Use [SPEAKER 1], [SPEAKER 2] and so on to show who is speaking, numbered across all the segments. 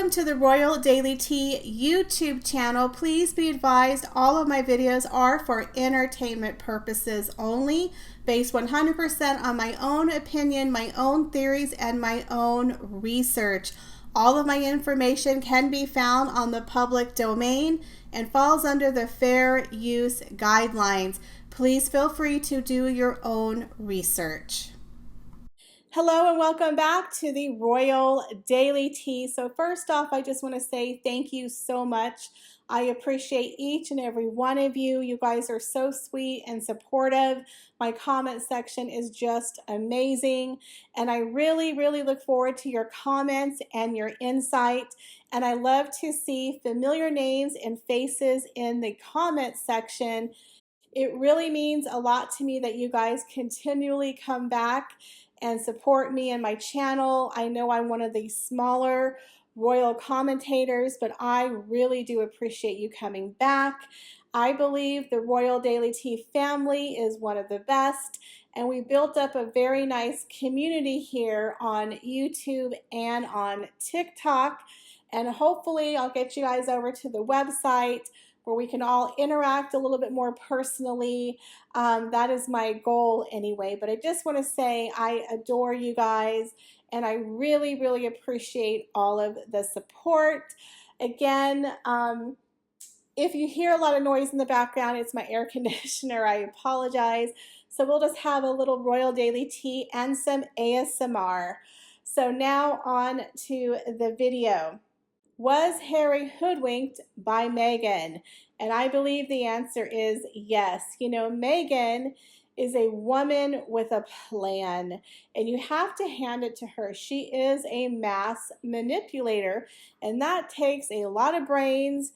[SPEAKER 1] Welcome to the Royal Daily Tea YouTube channel. Please be advised all of my videos are for entertainment purposes only, based 100% on my own opinion, my own theories, and my own research. All of my information can be found on the public domain and falls under the fair use guidelines. Please feel free to do your own research. Hello and welcome back to the Royal Daily Tea. So first off, I just want to say thank you so much. I appreciate each and every one of you. You guys are so sweet and supportive. My comment section is just amazing. And I really look forward to your comments and your insight. And I love to see familiar names and faces in the comment section. It really means a lot to me that you guys continually come back and support me and my channel. I know I'm one of the smaller royal commentators, but I really do appreciate you coming back. I believe the Royal Daily Tea family is one of the best, and we built up a very nice community here on YouTube and on TikTok, and hopefully I'll get you guys over to the website where we can all interact a little bit more personally. That is my goal anyway. But I just want to say I adore you guys, and I really appreciate all of the support. Again, if you hear a lot of noise in the background, it's my air conditioner. I apologize. So we'll just have a little Royal Daily Tea and some ASMR. So now on to the video. Was Harry hoodwinked by Meghan? And I believe the answer is yes. You know, Meghan is a woman with a plan, and you have to hand it to her. She is a mass manipulator, and that takes a lot of brains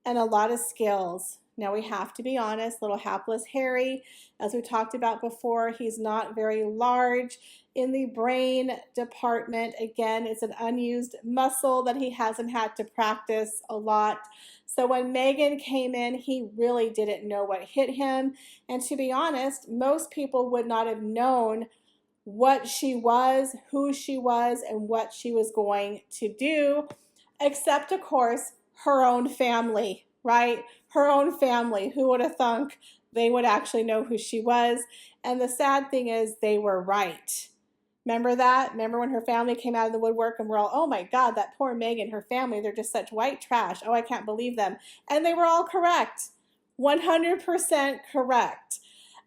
[SPEAKER 1] and a lot of skills. Now we have to be honest, little hapless Harry, as we talked about before, he's not very large in the brain department. Again, it's an unused muscle that he hasn't had to practice a lot. So when Meghan came in, he really didn't know what hit him. And to be honest, most people would not have known what she was, who she was, and what she was going to do, except of course, her own family, right? Her own family. Who would have thunk they would actually know who she was? And the sad thing is they were right. Remember that? Remember when her family came out of the woodwork and we're all, oh my God, that poor Meghan, her family, they're just such white trash. Oh, I can't believe them. And they were all correct. 100% correct.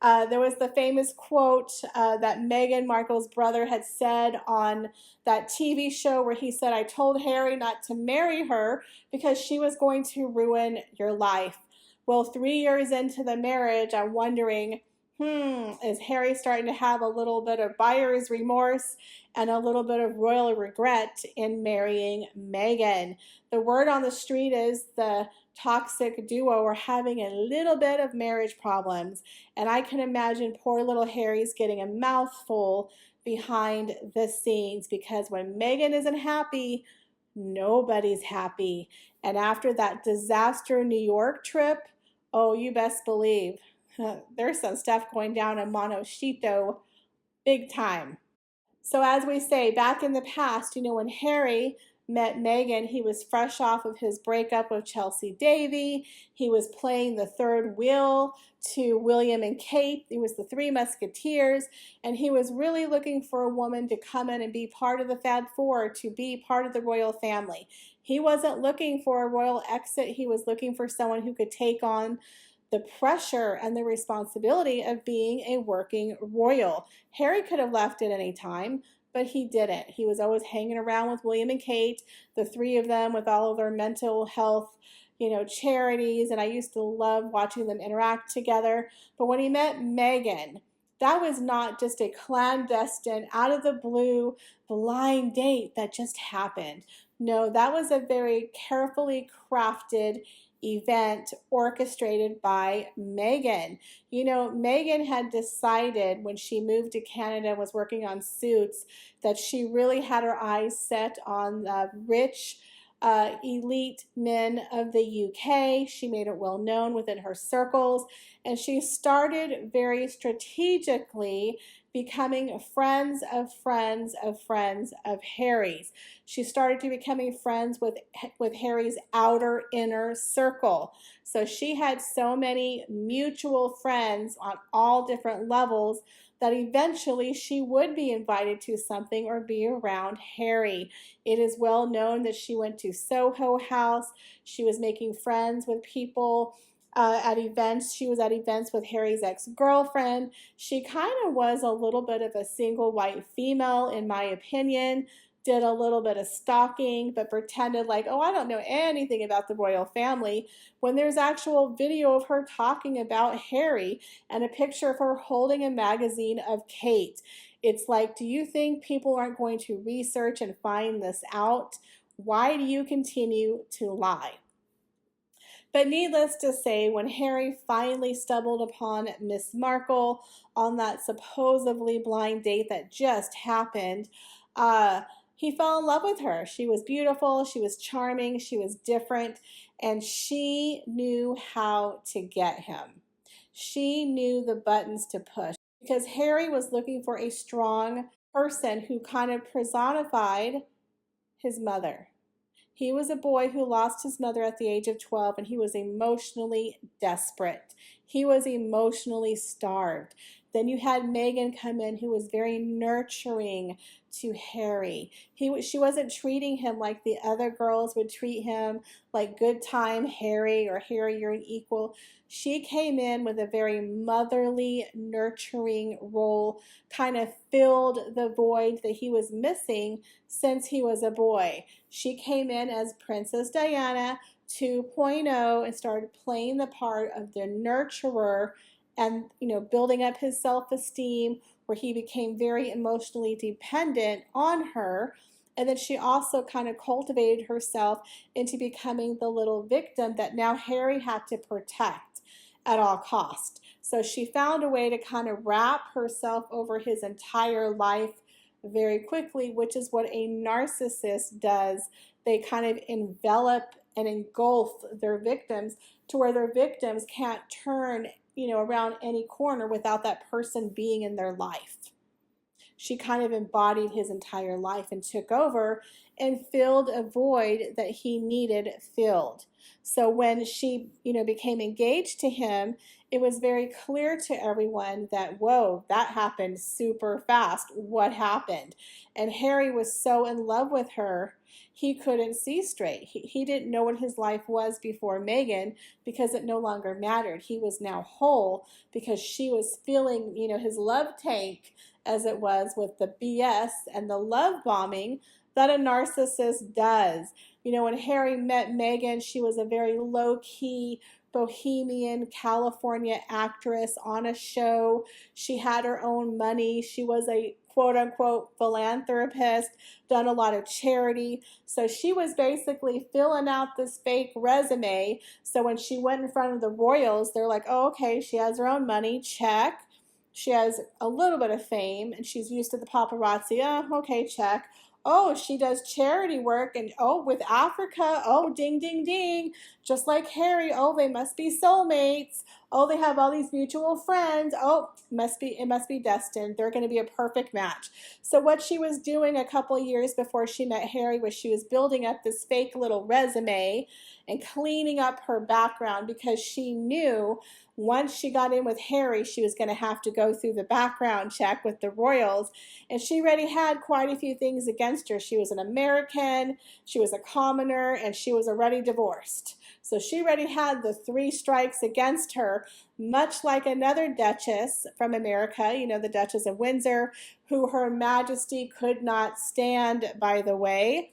[SPEAKER 1] There was the famous quote that Meghan Markle's brother had said on that TV show where he said, I told Harry not to marry her because she was going to ruin your life. Well, 3 years into the marriage, I'm wondering, is Harry starting to have a little bit of buyer's remorse and a little bit of royal regret in marrying Meghan? The word on the street is the toxic duo are having a little bit of marriage problems, and I can imagine poor little Harry's getting a mouthful behind the scenes, because when Meghan isn't happy, nobody's happy. And after that disaster New York trip, oh, you best believe there's some stuff going down in Montecito big time. So as we say, back in the past, you know, when Harry met Meghan, he was fresh off of his breakup with Chelsea Davy. He was playing the third wheel to William and Kate. It was the Three Musketeers, and he was really looking for a woman to come in and be part of the Fab Four, to be part of the royal family. He wasn't looking for a royal exit. He was looking for someone who could take on the pressure and the responsibility of being a working royal. Harry could have left at any time, but he didn't. He was always hanging around with William and Kate, the three of them with all of their mental health, you know, charities, and I used to love watching them interact together. But when he met Meghan, that was not just a clandestine, out of the blue, blind date that just happened. No, that was a very carefully crafted event orchestrated by Meghan. You know, Meghan had decided when she moved to Canada and was working on Suits that she really had her eyes set on the rich, elite men of the UK. She made it well known within her circles, and she started very strategically becoming friends of friends of friends of Harry's. She started to becoming friends with Harry's outer inner circle. So she had so many mutual friends on all different levels that eventually she would be invited to something or be around Harry. It is well known that she went to Soho House. She was making friends with people at events. She was at events with Harry's ex-girlfriend. She kind of was a little bit of a single white female, in my opinion. Did a little bit of stalking, but pretended like, oh, I don't know anything about the royal family, when there's actual video of her talking about Harry and a picture of her holding a magazine of Kate. It's like, do you think people aren't going to research and find this out? Why do you continue to lie? But needless to say, when Harry finally stumbled upon Miss Markle on that supposedly blind date that just happened, he fell in love with her. She was beautiful, she was charming, she was different, and she knew how to get him. She knew the buttons to push because Harry was looking for a strong person who kind of personified his mother. He was a boy who lost his mother at the age of 12, and he was emotionally desperate. He was emotionally starved. Then you had Meghan come in, who was very nurturing to Harry. She wasn't treating him like the other girls would treat him, like good time Harry, or Harry, you're an equal. She came in with a very motherly, nurturing role, kind of filled the void that he was missing since he was a boy. She came in as Princess Diana 2.0 and started playing the part of the nurturer and, building up his self-esteem, where he became very emotionally dependent on her. And then she also kind of cultivated herself into becoming the little victim that now Harry had to protect at all cost. So she found a way to kind of wrap herself over his entire life very quickly, which is what a narcissist does. They kind of envelop and engulf their victims to where their victims can't turn, around any corner without that person being in their life. She kind of embodied his entire life and took over and filled a void that he needed filled. So when she, became engaged to him, it was very clear to everyone that, whoa, that happened super fast. What happened? And Harry was so in love with her, he couldn't see straight. He didn't know what his life was before Meghan, because it no longer mattered. He was now whole because she was filling, his love tank, as it was, with the BS and the love bombing that a narcissist does. When Harry met Meghan, she was a very low-key, bohemian California actress on a show. She had her own money. She was a quote-unquote philanthropist, done a lot of charity. So she was basically filling out this fake resume. So when she went in front of the royals, they're like, oh, okay, she has her own money, check. She has a little bit of fame, and she's used to the paparazzi. Oh, okay, check. Oh, she does charity work, and oh, with Africa, oh, ding, ding, ding. Just like Harry, oh, they must be soulmates. Oh, they have all these mutual friends. Oh, it must be destined. They're going to be a perfect match. So what she was doing a couple years before she met Harry was she was building up this fake little resume and cleaning up her background, because she knew once she got in with Harry, she was going to have to go through the background check with the royals. And she already had quite a few things against her. She was an American, she was a commoner, and she was already divorced. So she already had the 3 strikes against her, much like another duchess from America, the Duchess of Windsor, who Her Majesty could not stand, by the way.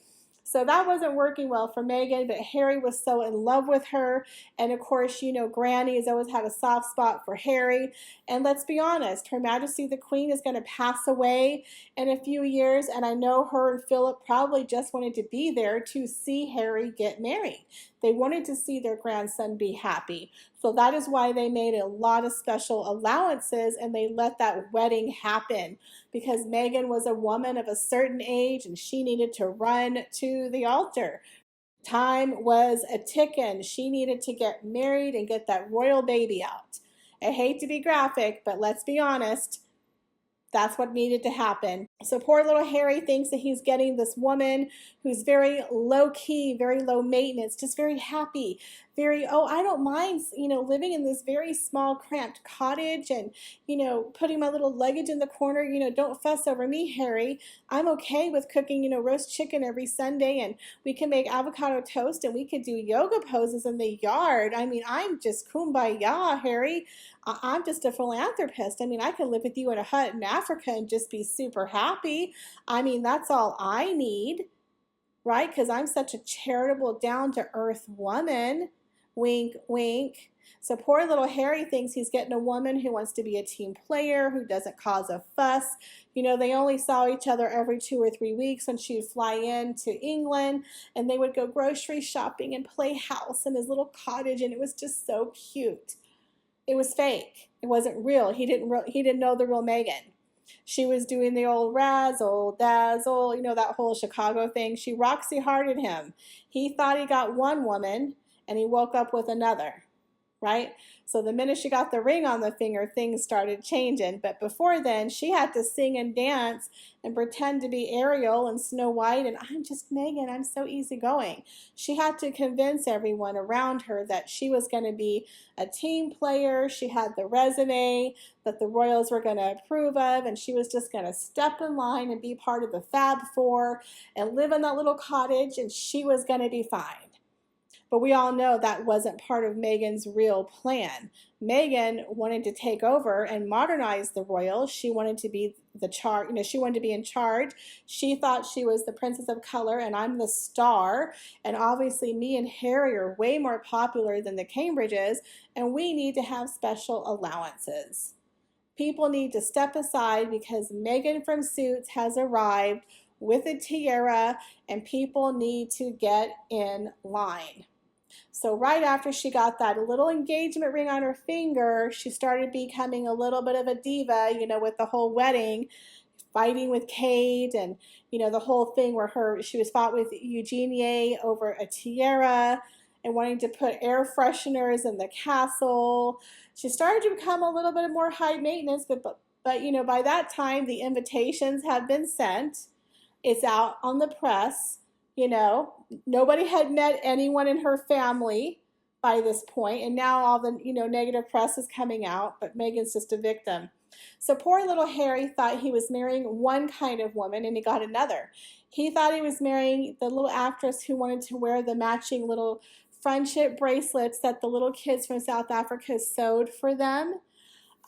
[SPEAKER 1] So that wasn't working well for Meghan, but Harry was so in love with her. And of course, Granny has always had a soft spot for Harry. And let's be honest, Her Majesty the Queen is going to pass away in a few years. And I know her and Philip probably just wanted to be there to see Harry get married. They wanted to see their grandson be happy. So that is why they made a lot of special allowances and they let that wedding happen, because Meghan was a woman of a certain age and she needed to run to the altar. Time was a ticking. She needed to get married and get that royal baby out. I hate to be graphic, but let's be honest, That's what needed to happen. So poor little Harry thinks that he's getting this woman who's very low key, very low maintenance, just very happy, very, oh, I don't mind, living in this very small cramped cottage and, putting my little luggage in the corner, don't fuss over me, Harry. I'm okay with cooking, roast chicken every Sunday, and we can make avocado toast, and we could do yoga poses in the yard. I mean, I'm just kumbaya, Harry. I'm just a philanthropist. I mean, I can live with you in a hut in Africa and just be super happy. I mean, that's all I need, right? Because I'm such a charitable, down-to-earth woman. Wink, wink. So poor little Harry thinks he's getting a woman who wants to be a team player, who doesn't cause a fuss. They only saw each other every 2 or 3 weeks when she would fly in to England, and they would go grocery shopping and play house in his little cottage, and it was just so cute. It was fake. It wasn't real. He didn't know the real Meghan. She was doing the old razzle dazzle, that whole Chicago thing. She Roxy hearted him. He thought he got one woman, and he woke up with another, right? So the minute she got the ring on the finger, things started changing. But before then, she had to sing and dance and pretend to be Ariel and Snow White, and I'm just Meghan, I'm so easygoing. She had to convince everyone around her that she was going to be a team player. She had the resume that the royals were going to approve of, and she was just going to step in line and be part of the Fab Four and live in that little cottage, and she was going to be fine. But we all know that wasn't part of Meghan's real plan. Meghan wanted to take over and modernize the royals. She wanted to be she wanted to be in charge. She thought she was the princess of color and I'm the star. And obviously me and Harry are way more popular than the Cambridges, and we need to have special allowances. People need to step aside because Meghan from Suits has arrived with a tiara, and people need to get in line. So right after she got that little engagement ring on her finger, she started becoming a little bit of a diva, with the whole wedding, fighting with Kate, and, the whole thing where she was fought with Eugenie over a tiara and wanting to put air fresheners in the castle. She started to become a little bit more high maintenance, but by that time, the invitations have been sent. It's out on the press. Nobody had met anyone in her family by this point, and now all the negative press is coming out, but Meghan's just a victim. So poor little Harry thought he was marrying one kind of woman, and he got another. He thought he was marrying the little actress who wanted to wear the matching little friendship bracelets that the little kids from South Africa sewed for them.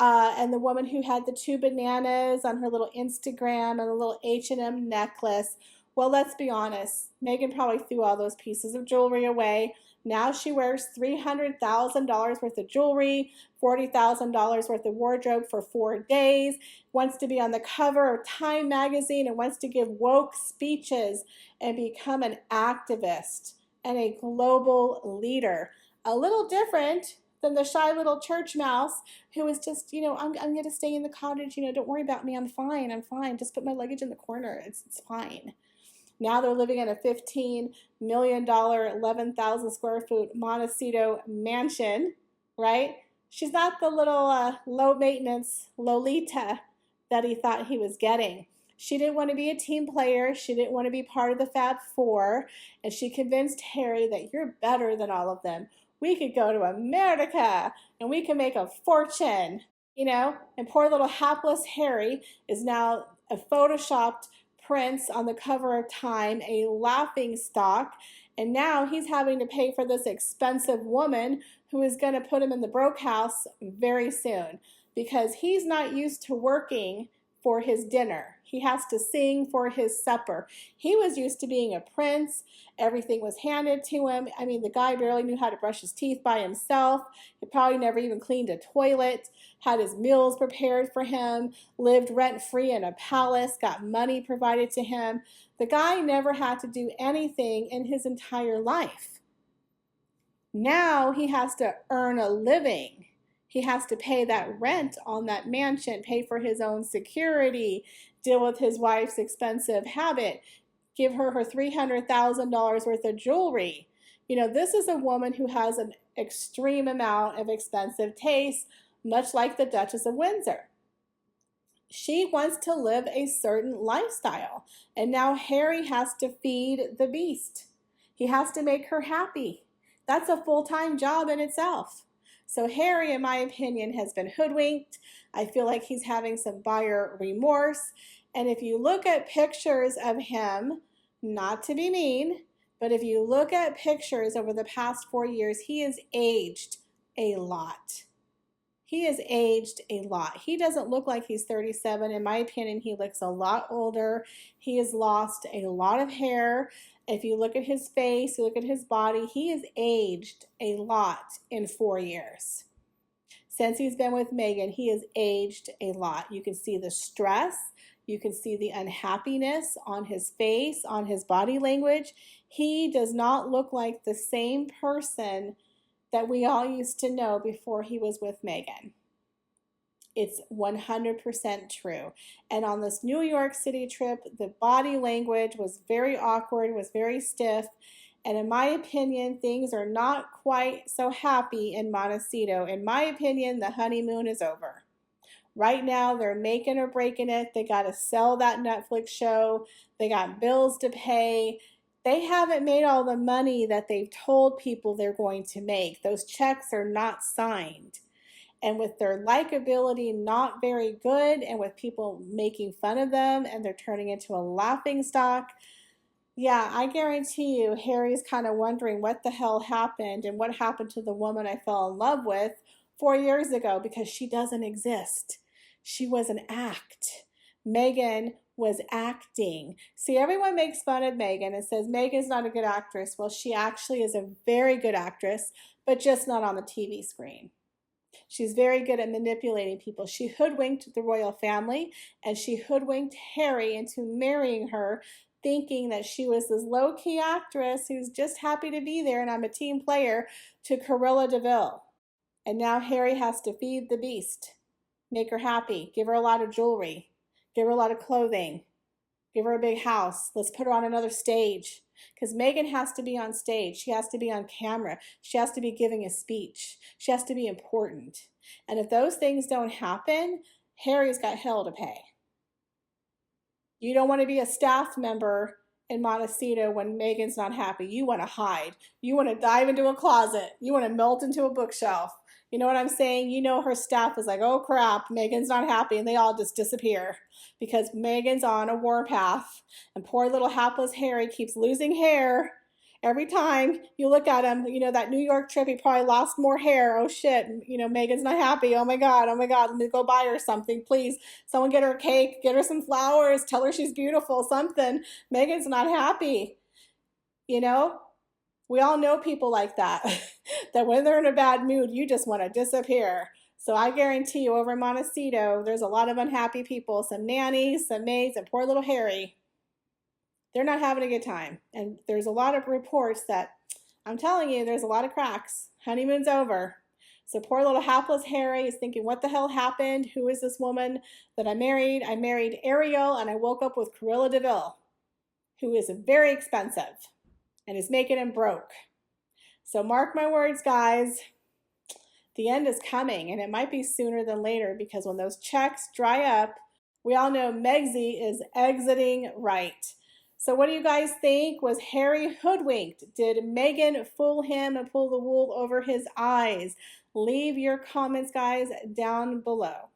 [SPEAKER 1] And the woman who had the 2 bananas on her little Instagram and a little H&M necklace. Well, let's be honest. Meghan probably threw all those pieces of jewelry away. Now she wears $300,000 worth of jewelry, $40,000 worth of wardrobe for 4 days, wants to be on the cover of Time magazine, and wants to give woke speeches and become an activist and a global leader. A little different than the shy little church mouse who was just, I'm going to stay in the cottage. Don't worry about me. I'm fine. Just put my luggage in the corner. It's fine. Now they're living in a $15 million, 11,000 square foot Montecito mansion, right? She's not the little low maintenance Lolita that he thought he was getting. She didn't want to be a team player. She didn't want to be part of the Fab Four. And she convinced Harry that you're better than all of them. We could go to America and we can make a fortune, And poor little hapless Harry is now a photoshopped prince on the cover of Time, a laughing stock, and now he's having to pay for this expensive woman who is going to put him in the broke house very soon because he's not used to working for his dinner. He has to sing for his supper. He was used to being a prince. Everything was handed to him. I mean, the guy barely knew how to brush his teeth by himself. He probably never even cleaned a toilet, had his meals prepared for him, lived rent-free in a palace, got money provided to him. The guy never had to do anything in his entire life. Now he has to earn a living. He has to pay that rent on that mansion, pay for his own security, deal with his wife's expensive habit, give her $300,000 worth of jewelry. This is a woman who has an extreme amount of expensive taste, much like the Duchess of Windsor. She wants to live a certain lifestyle. And now Harry has to feed the beast. He has to make her happy. That's a full-time job in itself. So Harry, in my opinion, has been hoodwinked. I feel like he's having some buyer remorse. And if you look at pictures of him, not to be mean, but if you look at pictures over the past 4 years, he has aged a lot. He has aged a lot. He doesn't look like he's 37. In my opinion, he looks a lot older. He has lost a lot of hair. If you look at his face, you look at his body, he has aged a lot in 4 years. Since he's been with Meghan, he has aged a lot. You can see the stress. You can see the unhappiness on his face, on his body language. He does not look like the same person that we all used to know before he was with Meghan. It's 100% true. And on this New York City trip, the body language was very awkward, was very stiff. And in my opinion, things are not quite so happy in Montecito. In my opinion, the honeymoon is over. Right now, they're making or breaking it. They got to sell that Netflix show. They got bills to pay. They haven't made all the money that they've told people they're going to make. Those checks are not signed. And with their likability not very good, and with people making fun of them, and they're turning into a laughing stock, yeah, I guarantee you Harry's kind of wondering what the hell happened and what happened to the woman I fell in love with 4 years ago, because she doesn't exist. She was an act. Meghan was acting. See, everyone makes fun of Meghan and says Meghan's not a good actress. Well, she actually is a very good actress, but just not on the TV screen. She's very good at manipulating people. She hoodwinked the royal family, and she hoodwinked Harry into marrying her, thinking that she was this low-key actress who's just happy to be there and I'm a team player, to Cruella de Vil. And now Harry has to feed the beast, make her happy, give her a lot of jewelry, give her a lot of clothing, give her a big house. Let's put her on another stage. Because Meghan has to be on stage. She has to be on camera. She has to be giving a speech. She has to be important. And if those things don't happen, Harry's got hell to pay. You don't want to be a staff member in Montecito when Meghan's not happy. You want to hide. You want to dive into a closet. You want to melt into a bookshelf. You know what I'm saying? You know her staff is like, oh crap, Meghan's not happy, and they all just disappear because Meghan's on a warpath, and poor little hapless Harry keeps losing hair. Every time you look at him, you know, that New York trip, he probably lost more hair. Oh shit, you know, Meghan's not happy. Oh my God, let me go buy her something, please. Someone get her a cake, get her some flowers, tell her she's beautiful, something. Meghan's not happy, you know? We all know people like that, that when they're in a bad mood, you just want to disappear. So I guarantee you over in Montecito, there's a lot of unhappy people, some nannies, some maids, and poor little Harry. They're not having a good time. And there's a lot of reports that, I'm telling you, there's a lot of cracks. Honeymoon's over. So poor little hapless Harry is thinking, what the hell happened? Who is this woman that I married? I married Ariel, and I woke up with Cruella de Vil, who is very expensive and is making him broke. So mark my words, guys. The end is coming, and it might be sooner than later, because when those checks dry up, we all know Megsy is exiting right. So what do you guys think? Was Harry hoodwinked? Did Meghan fool him and pull the wool over his eyes? Leave your comments, guys, down below.